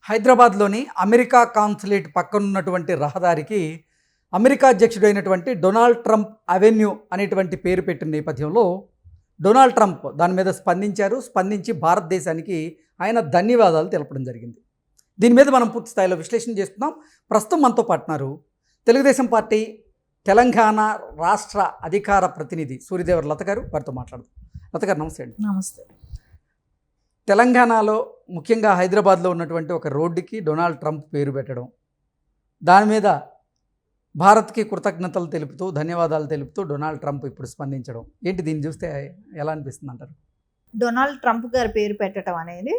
హైదరాబాద్లోని America consulate పక్కనున్నటువంటి రహదారికి America అధ్యక్షుడైనటువంటి Donald Trump avenue అనేటువంటి పేరు పెట్టిన నేపథ్యంలో డొనాల్డ్ ట్రంప్ దాని మీద స్పందించి భారతదేశానికి ఆయన ధన్యవాదాలు తెలపడం జరిగింది. దీని మీద మనం పూర్తి స్థాయిలో విశ్లేషణ చేస్తున్నాం. ప్రస్తుతం మనతో పాటున్నారు తెలుగుదేశం పార్టీ తెలంగాణ రాష్ట్ర అధికార ప్రతినిధి సూర్యదేవర లత గారు. వారితో మాట్లాడదాం. లత గారు నమస్తే అండి. నమస్తే. తెలంగాణలో ముఖ్యంగా హైదరాబాద్లో ఉన్నటువంటి ఒక రోడ్డుకి డొనాల్డ్ ట్రంప్ పేరు పెట్టడం, దాని మీద భారత్కి కృతజ్ఞతలు తెలుపుతూ ధన్యవాదాలు తెలుపుతూ డొనాల్డ్ ట్రంప్ ఇప్పుడు స్పందించడం ఏంటి, దీన్ని చూస్తే ఎలా అనిపిస్తుంది అంటారు? డొనాల్డ్ ట్రంప్ గారి పేరు పెట్టడం అనేది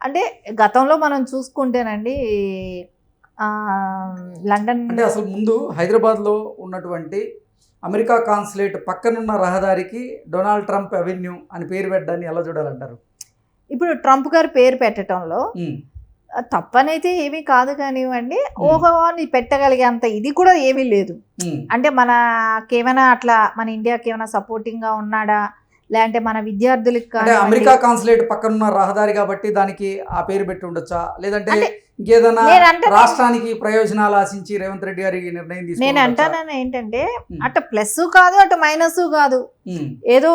అంటే గతంలో మనం చూసుకుంటేనండి లండన్ అంటే అసలు ముందు హైదరాబాద్లో ఉన్నటువంటి అమెరికా కాన్సులేట్ పక్కనున్న రహదారికి డొనాల్డ్ ట్రంప్ అవెన్యూ అని పేరు పెట్టడాన్ని ఎలా చూడాలంటారు? ఇప్పుడు ట్రంప్ గారి పేరు పెట్టడంలో తప్పనైతే ఏమీ కాదు కానివ్వండి, ఊహని పెట్టగలిగేంత ఇది కూడా ఏమీ లేదు. అంటే మనకేమైనా అట్లా మన ఇండియాకి ఏమైనా సపోర్టింగ్గా ఉన్నాడా, లేదంటే మన విద్యార్థులకి కానీ అమెరికా కాన్సులేట్ పక్కనున్న రహదారి కాబట్టి దానికి ఆ పేరు పెట్టి ఉండొచ్చా, లేదంటే ఇంకేదైనా రాష్ట్రానికి ప్రయోజనాలు ఆశించి రేవంత్ రెడ్డి గారి నిర్ణయం తీసుకుని? నేను అంటానని ఏంటంటే అటు ప్లస్ కాదు అటు మైనస్ కాదు, ఏదో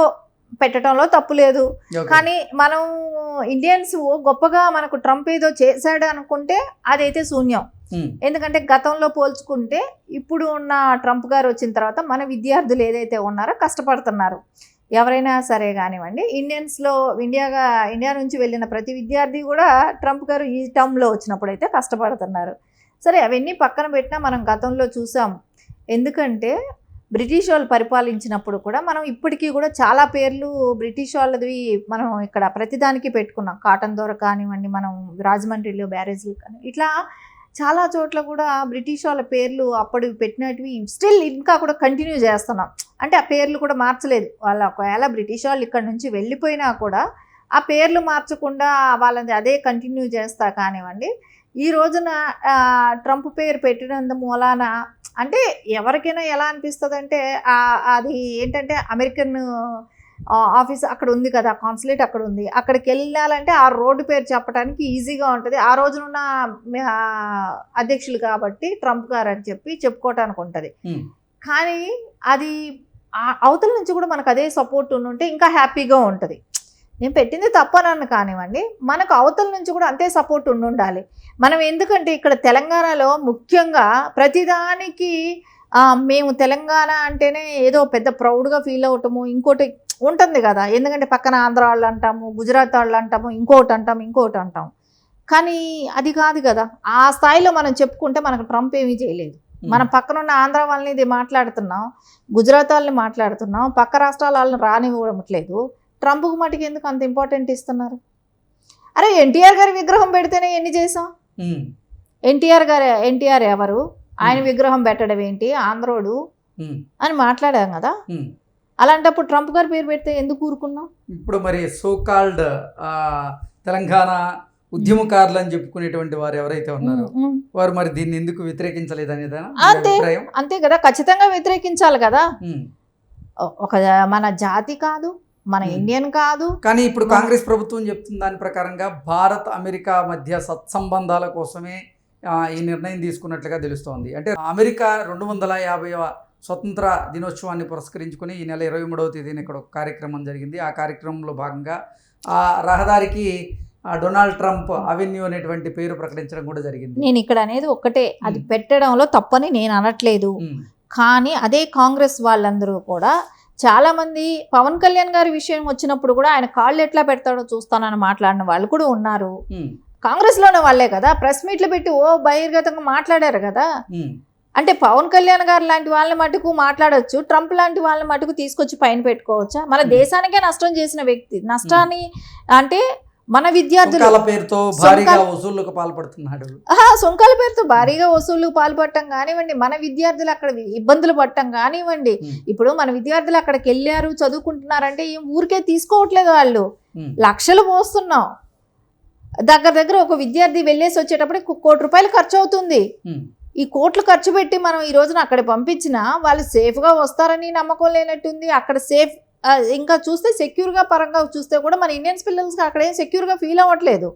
పెట్టడంలో తప్పు లేదు. కానీ మనం ఇండియన్స్ గొప్పగా మనకు ట్రంప్ ఏదో చేశాడు అనుకుంటే అదైతే శూన్యం. ఎందుకంటే గతంలో పోల్చుకుంటే ఇప్పుడు ఉన్న ట్రంప్ గారు వచ్చిన తర్వాత మన విద్యార్థులు ఏదైతే ఉన్నారో కష్టపడుతున్నారు. ఎవరైనా సరే కానివ్వండి, ఇండియా నుంచి వెళ్ళిన ప్రతి విద్యార్థి కూడా ట్రంప్ గారు ఈ టర్మ్లో వచ్చినప్పుడు అయితే కష్టపడుతున్నారు. సరే, అవన్నీ పక్కన పెట్టినా మనం గతంలో చూసాం. ఎందుకంటే బ్రిటిష్ వాళ్ళు పరిపాలించినప్పుడు కూడా మనం ఇప్పటికీ కూడా చాలా పేర్లు బ్రిటిష్ వాళ్ళది మనం ఇక్కడ ప్రతిదానికి పెట్టుకున్నాం. కాటన్ దొర కానివ్వండి, మనం రాజమండ్రిలో బ్యారేజ్లు కానీ, ఇట్లా చాలా చోట్ల కూడా బ్రిటిష్ వాళ్ళ పేర్లు అప్పుడు పెట్టినవి స్టిల్ ఇంకా కూడా కంటిన్యూ చేస్తున్నాం. అంటే ఆ పేర్లు కూడా మార్చలేదు. వాళ్ళ ఒకవేళ బ్రిటిష్ వాళ్ళు ఇక్కడ నుంచి వెళ్ళిపోయినా కూడా ఆ పేర్లు మార్చకుండా వాళ్ళది అదే కంటిన్యూ చేస్తా కానివ్వండి. ఈ రోజున ట్రంప్ పేరు పెట్టినందు మూలాన అంటే ఎవరికైనా ఎలా అనిపిస్తుంది అంటే అది ఏంటంటే అమెరికన్ ఆఫీస్ అక్కడ ఉంది కదా, కాన్సులేట్ అక్కడ ఉంది, అక్కడికి వెళ్ళాలంటే ఆ రోడ్డు పేరు చెప్పడానికి ఈజీగా ఉంటుంది. ఆ రోజునున్న అధ్యక్షులు కాబట్టి ట్రంప్ గారు అని చెప్పుకోవటానికి ఉంటుంది. కానీ అది అవతల నుంచి కూడా మనకు అదే సపోర్ట్ ఉంటే ఇంకా హ్యాపీగా ఉంటుంది. నేను పెట్టింది తప్పనన్ను కానివ్వండి, మనకు అవతల నుంచి కూడా అంతే సపోర్ట్ ఉండాలి. మనం ఎందుకంటే ఇక్కడ తెలంగాణలో ముఖ్యంగా ప్రతిదానికి మేము తెలంగాణ అంటేనే ఏదో పెద్ద ప్రౌడ్గా ఫీల్ అవటము ఇంకోటి ఉంటుంది కదా. ఎందుకంటే పక్కన ఆంధ్ర వాళ్ళు అంటాము, గుజరాత్ వాళ్ళు అంటాము, ఇంకోటి అంటాం. కానీ అది కాదు కదా. ఆ స్థాయిలో మనం చెప్పుకుంటే మనకు ట్రంప్ ఏమీ చేయలేదు. మనం పక్కన ఉన్న ఆంధ్ర వాళ్ళని ఇది మాట్లాడుతున్నాం, గుజరాత్ వాళ్ళని మాట్లాడుతున్నాం, పక్క రాష్ట్రాల వాళ్ళని రానివ్వట్లేదు. ట్రంప్కు మటుకు ఎందుకు అంత ఇంపార్టెంట్ ఇస్తున్నారు? అరే, ఎన్టీఆర్ గారి విగ్రహం పెడితేనే ఎన్ని చేసాం? ఎన్టీఆర్ ఎవరు, ఆయన విగ్రహం పెట్టడం ఏంటి, ఆంధ్రోడు అని మాట్లాడాం కదా. అలాంటప్పుడు ట్రంప్ గారి పేరు పెడితే ఎందుకు ఊరుకున్నాం? ఇప్పుడు మరి సోకాల్డ్ తెలంగాణ ఉద్యమకారులు అని చెప్పుకునేటువంటి వారు ఎవరైతే ఉన్నారో వారు మరి దీన్ని ఎందుకు వ్యతిరేకించలేదనేదా? అంతే కదా, ఖచ్చితంగా వ్యతిరేకించాలి కదా. ఒక మన జాతి కాదు, మన ఇండియన్ కాదు. కానీ ఇప్పుడు కాంగ్రెస్ ప్రభుత్వం చెప్తున్న దాని ప్రకారంగా భారత్ అమెరికా మధ్య సత్సంబంధాల కోసమే ఈ నిర్ణయం తీసుకున్నట్లుగా తెలుస్తోంది. అంటే అమెరికా 250వ స్వతంత్ర దినోత్సవాన్ని పురస్కరించుకుని ఈ నెల 23వ తేదీన ఇక్కడ ఒక కార్యక్రమం జరిగింది. ఆ కార్యక్రమంలో భాగంగా ఆ రహదారికి డొనాల్డ్ ట్రంప్ అవెన్యూ అనేటువంటి పేరు ప్రకటించడం కూడా జరిగింది. నేను ఇక్కడ అనేది ఒక్కటే, అది పెట్టడంలో తప్పని నేను అనట్లేదు. కానీ అదే కాంగ్రెస్ వాళ్ళందరూ కూడా చాలామంది పవన్ కళ్యాణ్ గారి విషయం వచ్చినప్పుడు కూడా ఆయన కాళ్ళు ఎట్లా పెడతాడో చూస్తానని మాట్లాడిన వాళ్ళు కూడా ఉన్నారు. కాంగ్రెస్లోనే వాళ్ళే కదా, ప్రెస్ మీట్లు పెట్టి బహిర్గతంగా మాట్లాడారు కదా. అంటే పవన్ కళ్యాణ్ గారు లాంటి వాళ్ళని మటుకు మాట్లాడవచ్చు, ట్రంప్ లాంటి వాళ్ళని మటుకు తీసుకొచ్చి పైన పెట్టుకోవచ్చా? మన దేశానికే నష్టం చేసిన వ్యక్తి, నష్టాన్ని అంటే మన విద్యార్థుల పేరుతో భారీగా వసూళ్లకు పాల్పడుతున్నాడు. సుంకాల పేరుతో భారీగా వసూళ్లకు పాల్పడటం కానివ్వండి, మన విద్యార్థులు అక్కడ ఇబ్బందులు పడటం కానివ్వండి. ఇప్పుడు మన విద్యార్థులు అక్కడికి వెళ్ళారు, చదువుకుంటున్నారంటే ఏం ఊరికే తీసుకోవట్లేదు, వాళ్ళు లక్షలు పోస్తున్నాం. దగ్గర ఒక విద్యార్థి వెళ్ళేసి వచ్చేటప్పుడు ₹1 కోటి ఖర్చు అవుతుంది. ఈ కోట్లు ఖర్చు పెట్టి మనం ఈ రోజున అక్కడ పంపించినా వాళ్ళు సేఫ్గా వస్తారని నమ్మకం లేనట్టుంది. అక్కడ సేఫ్ ఇంకా చూస్తే సెక్యూర్గా పరంగా చూస్తే కూడా మన ఇండియన్స్ పిల్లలకి అక్కడ ఏం సెక్యూర్గా ఫీల్ అవ్వట్లేదు.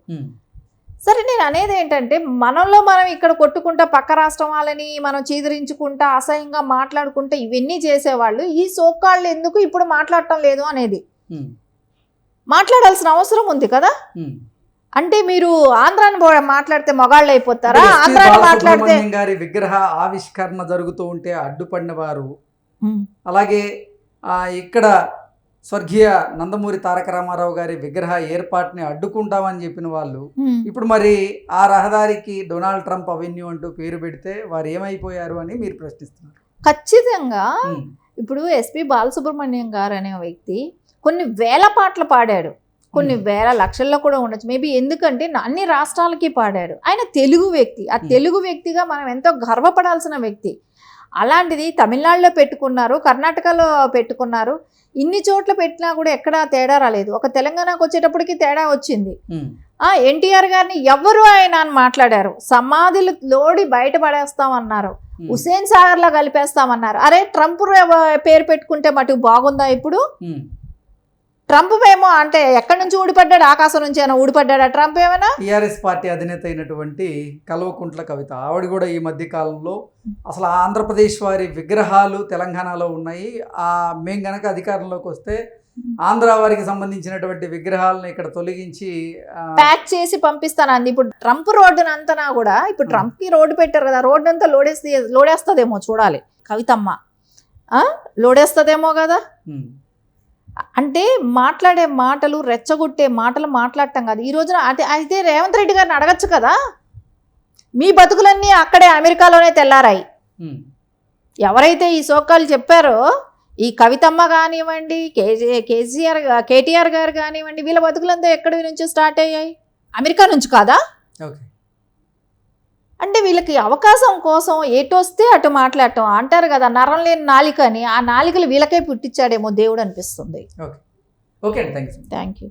సరే నేను అనేది ఏంటంటే మనలో మనం ఇక్కడ కొట్టుకుంటా పక్క రాష్ట్రం వాళ్ళని మనం చీదరించుకుంటా అసహ్యంగా మాట్లాడుకుంటా ఇవన్నీ చేసేవాళ్ళు ఈ సోకాళ్ళు ఎందుకు ఇప్పుడు మాట్లాడటం లేదు అనేది మాట్లాడాల్సిన అవసరం ఉంది కదా. అంటే మీరు ఆంధ్రాని మాట్లాడితే మొగాళ్ళు అయిపోతారా? ఆంధ్రాని మాట్లాడితే గారి విగ్రహ ఆవిష్కరణ జరుగుతూ ఉంటే అడ్డుపడిన వారు, అలాగే ఇక్కడ స్వర్గీయ నందమూరి తారక రామారావు గారి విగ్రహ ఏర్పాటుని అడ్డుకుంటామని చెప్పిన వాళ్ళు ఇప్పుడు మరి ఆ రహదారికి డొనాల్డ్ ట్రంప్ అవెన్యూ అంటూ పేరు పెడితే వారు ఏమైపోయారు అని మీరు ప్రశ్నిస్తున్నారు. ఖచ్చితంగా ఇప్పుడు ఎస్పి బాలసుబ్రహ్మణ్యం గారు అనే వ్యక్తి కొన్ని వేల పాటలు పాడాడు, కొన్ని వేల లక్షల్లో కూడా ఉండొచ్చు మేబీ, ఎందుకంటే అన్ని రాష్ట్రాలకి పాడాడు. ఆయన తెలుగు వ్యక్తి, ఆ తెలుగు వ్యక్తిగా మనం ఎంతో గర్వపడాల్సిన వ్యక్తి. అలాంటిది తమిళనాడులో పెట్టుకున్నారు, కర్ణాటకలో పెట్టుకున్నారు, ఇన్ని చోట్ల పెట్టినా కూడా ఎక్కడా తేడా రాలేదు. ఒక తెలంగాణకు వచ్చేటప్పటికి తేడా వచ్చింది. ఎన్టీఆర్ గారిని ఎవరు ఆయన అని మాట్లాడారు, సమాధులు లోడి బయట పడేస్తామన్నారు, హుస్సేన్ సాగర్ లో కలిపేస్తామన్నారు. అరే ట్రంప్ పేరు పెట్టుకుంటే మటుకు బాగుందా? ఇప్పుడు ట్రంప్ ఏమో అంటే ఎక్కడి నుంచి ఊడిపడ్డాడు? ఆకాశం నుంచి అయినా ఊడిపడ్డాడా ట్రంప్? ఏమైనా టీఆర్ఎస్ పార్టీ అధినేత అయినటువంటి కల్వకుంట్ల కవిత ఆవిడ కూడా ఈ మధ్య కాలంలో అసలు ఆంధ్రప్రదేశ్ వారి విగ్రహాలు తెలంగాణలో ఉన్నాయి, మేము గనక అధికారంలోకి వస్తే ఆంధ్ర వారికి సంబంధించినటువంటి విగ్రహాలను ఇక్కడ తొలగించి ప్యాక్ చేసి పంపిస్తాను అంది. ఇప్పుడు ట్రంప్ రోడ్డును అంతనా కూడా ఇప్పుడు ట్రంప్ కి రోడ్డు పెట్టారు కదా, రోడ్డు అంతా లోడేస్తుందేమో చూడాలి. కవితమ్మ లోడేస్తుందేమో కదా. అంటే మాట్లాడే మాటలు, రెచ్చగొట్టే మాటలు మాట్లాడటం కాదు. ఈ రోజున అయితే రేవంత్ రెడ్డి గారిని అడగచ్చు కదా, మీ బతుకులన్నీ అక్కడే అమెరికాలోనే తెల్లారాయి. ఎవరైతే ఈ సోకాలు చెప్పారో ఈ కవితమ్మ కానివ్వండి, కేటీఆర్ గారు కానివ్వండి, వీళ్ళ బతుకులంతా ఎక్కడి నుంచి స్టార్ట్ అయ్యాయి? అమెరికా నుంచి కాదా? అంటే వీళ్ళకి అవకాశం కోసం ఎటొస్తే అటు మాట్లాడటం అంటారు కదా, నరం లేని నాలిక అని. ఆ నాలికలు వీళ్ళకే పుట్టించాడేమో దేవుడు అనిపిస్తుంది. Okay, thank you.